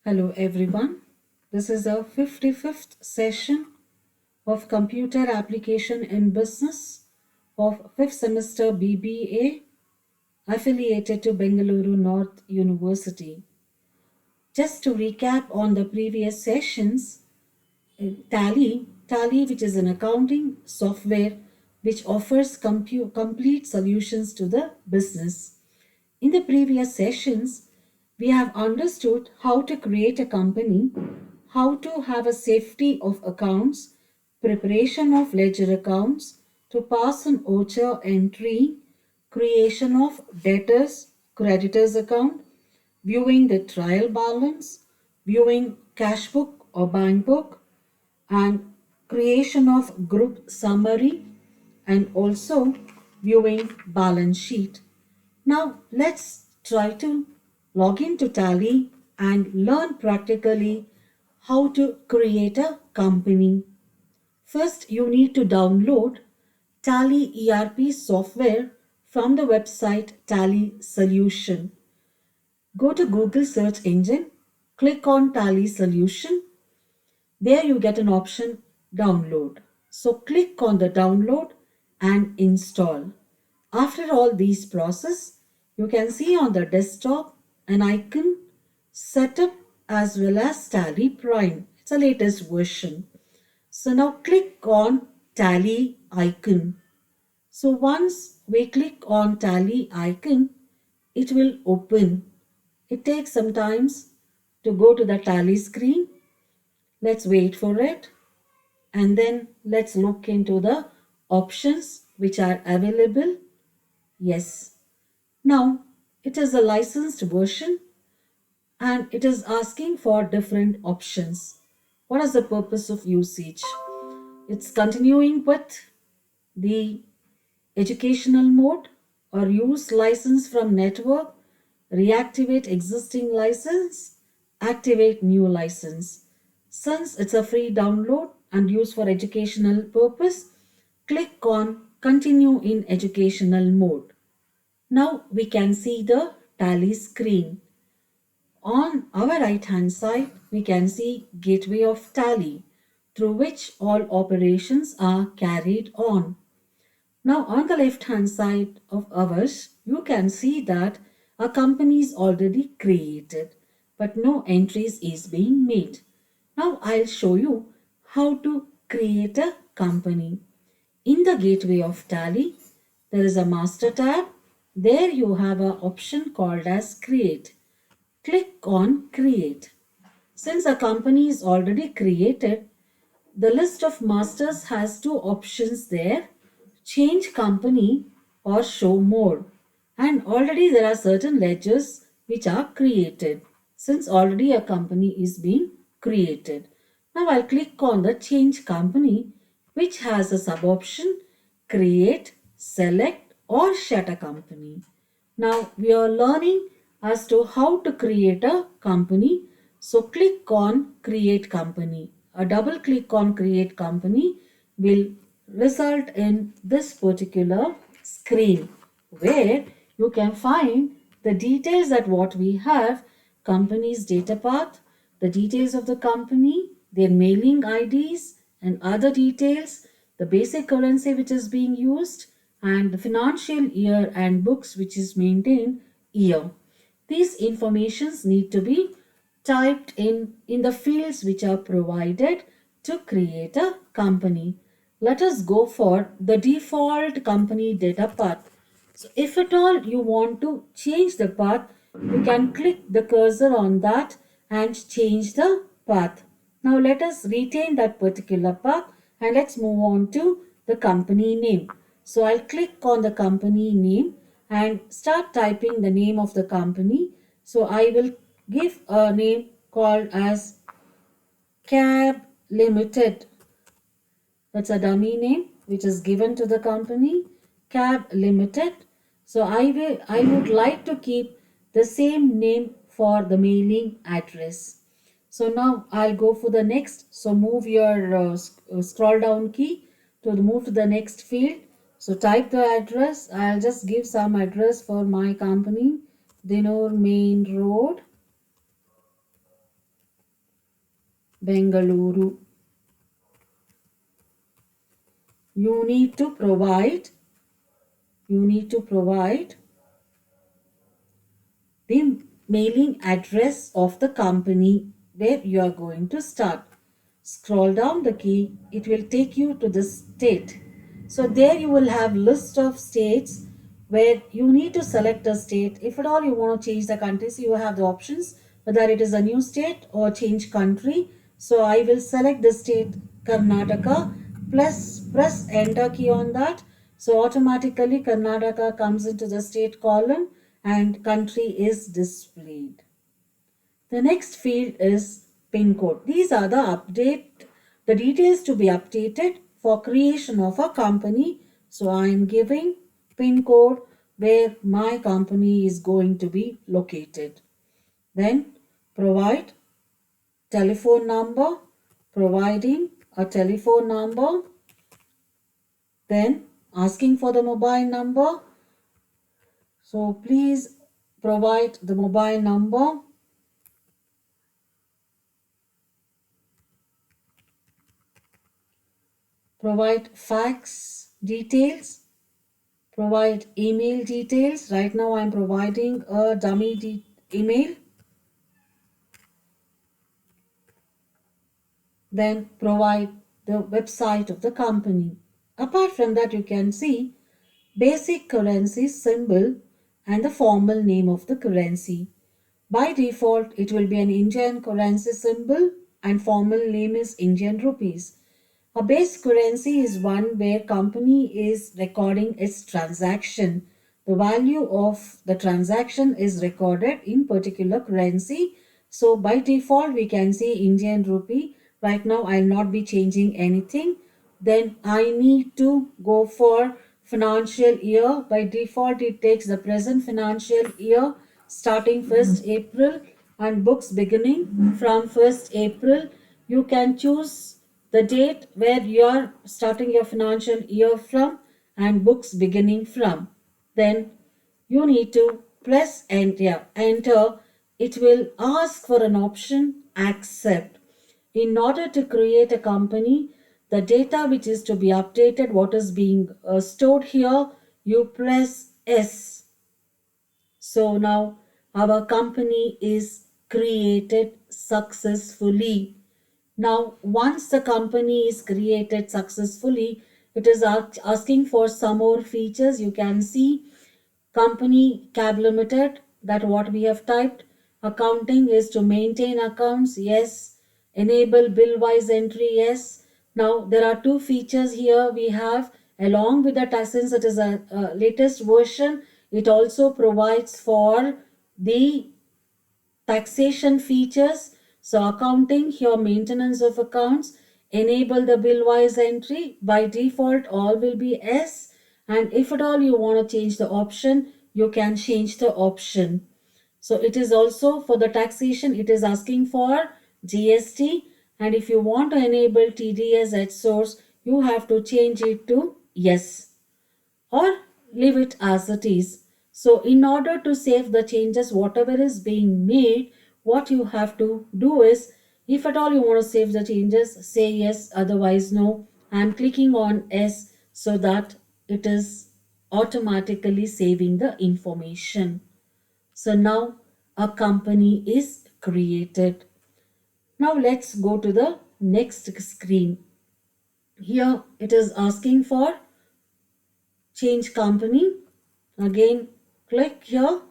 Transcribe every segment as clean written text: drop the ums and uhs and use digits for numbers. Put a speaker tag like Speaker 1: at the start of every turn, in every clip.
Speaker 1: Hello everyone. This is our 55th session of Computer Application in Business of 5th semester BBA affiliated to Bengaluru North University. Just to recap on the previous sessions, Tally which is an accounting software which offers complete solutions to the business. In the previous sessions, we have understood how to create a company, how to have a safety of accounts, preparation of ledger accounts, to pass an OCHA entry, creation of debtors, creditors account, viewing the trial balance, viewing cash book or bank book, and creation of group summary, and also viewing balance sheet. Now let's try to log into Tally and learn practically how to create a company. First, you need to download Tally ERP software from the website Tally Solution. Go to Google search engine, click on Tally Solution. There you get an option download. So click on the download and install. After all these process, you can see on the desktop an icon setup as well as Tally Prime. It's the latest version. So now click on Tally icon. So once we click on Tally icon, it will open. It takes some time to go to the Tally screen. Let's wait for it. And then let's look into the options which are available. Yes. Now it is a licensed version and it is asking for different options. What is the purpose of usage? It's continuing with the educational mode or use license from network, reactivate existing license, activate new license. Since it's a free download and used for educational purpose, click on continue in educational mode. Now we can see the Tally screen. On our right hand side, we can see gateway of Tally through which all operations are carried on. Now on the left hand side of ours, you can see that a company is already created, but no entries is being made. Now I'll show you how to create a company. In the gateway of Tally, there is a master tab. There you have an option called as create. Click on create. Since a company is already created, the list of masters has two options there, change company or show more. And already there are certain ledgers which are created since already a company is being created. Now I'll click on the change company which has a sub option create, select or shut a company. Now we are learning as to how to create a company. So click on create company. A double click on create company will result in this particular screen where you can find the details that what we have, company's data path, the details of the company, their mailing IDs and other details, the basic currency which is being used and the financial year and books which is maintained year. These informations need to be typed in the fields which are provided to create a company. Let us go for the default company data path. So if at all you want to change the path, you can click the cursor on that and change the path. Now let us retain that particular path and let's move on to the company name. So I'll click on the company name and start typing the name of the company. So I will give a name called as Cab Limited. That's a dummy name which is given to the company, Cab Limited. So I would like to keep the same name for the mailing address. So now I'll go for the next. So move your scroll down key to move to the next field. So type the address. I'll just give some address for my company, Dinur Main Road, Bengaluru. You need to provide the mailing address of the company where you are going to start. Scroll down the key, it will take you to the state. So there you will have list of states where you need to select a state. If at all you want to change the country, so you have the options whether it is a new state or change country. So I will select the state Karnataka, plus press enter key on that. So automatically Karnataka comes into the state column and country is displayed. The next field is PIN code. These are the details to be updated for creation of a company. So I am giving PIN code where my company is going to be located. Then provide telephone number, providing a telephone number. Then asking for the mobile number. So please provide the mobile number. Provide fax details. Provide email details. Right now I'm providing a dummy email. Then provide the website of the company. Apart from that, you can see basic currency symbol and the formal name of the currency. By default, it will be an Indian currency symbol and formal name is Indian rupees. A base currency is one where company is recording its transaction. The value of the transaction is recorded in particular currency. So by default, we can say Indian rupee. Right now, I'll not be changing anything. Then I need to go for financial year. By default, it takes the present financial year starting 1st April and books beginning from 1st April. You can choose the date where you are starting your financial year from and books beginning from. Then you need to press enter. It will ask for an option accept. In order to create a company, the data which is to be updated, what is being stored here, you press S. So now our company is created successfully. Now, once the company is created successfully, it is asking for some more features. You can see company CAB Limited, that what we have typed. Accounting is to maintain accounts, yes. Enable bill-wise entry, yes. Now, there are two features here we have along with the tax, since it is a latest version, it also provides for the taxation features. So accounting, here maintenance of accounts, enable the bill-wise entry. By default, all will be S. And if at all you want to change the option, you can change the option. So it is also for the taxation, it is asking for GST. And if you want to enable TDS at source, you have to change it to yes or leave it as it is. So in order to save the changes, whatever is being made, what you have to do is, if at all you want to save the changes, say yes, otherwise no. I'm clicking on yes so that it is automatically saving the information. So now a company is created. Now let's go to the next screen. Here it is asking for change company. Again, click here.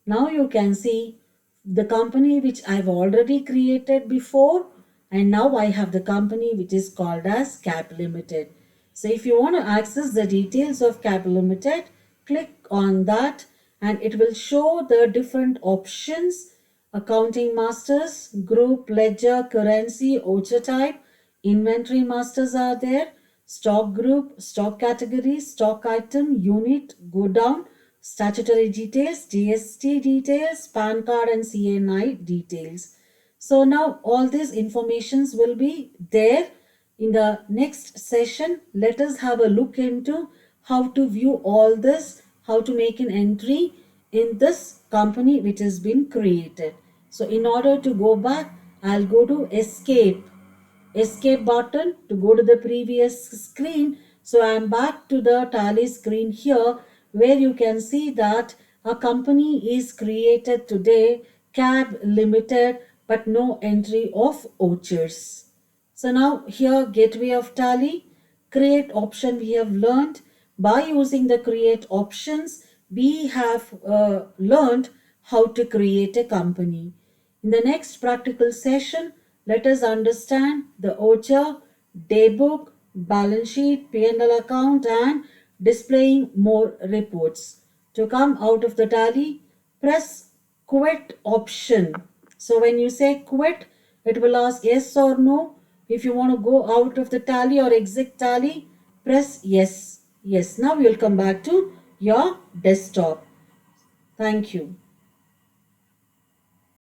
Speaker 1: Now you can see the company which I've already created before, and now I have the company which is called as CAB Limited. So if you want to access the details of CAB Limited, click on that and it will show the different options: accounting masters, group, ledger, currency, OCHA type, inventory masters are there, stock group, stock category, stock item, unit, go down, statutory details, GST details, PAN card and CNI details. So now all these informations will be there. In the next session, let us have a look into how to view all this, how to make an entry in this company which has been created. So in order to go back, I'll go to escape. escape button to go to the previous screen. So I am back to the Tally screen here, where you can see that a company is created today, Cab Limited, but no entry of Orchards. So now here, gateway of Tally, create option we have learned. By using the create options, we have learned how to create a company. In the next practical session, let us understand the OCHA, daybook, balance sheet, P&L account, and displaying more reports. To come out of the Tally, press quit option. So when you say quit, it will ask yes or no. If you want to go out of the Tally or exit Tally, press yes. Yes. Now you'll come back to your desktop. Thank you.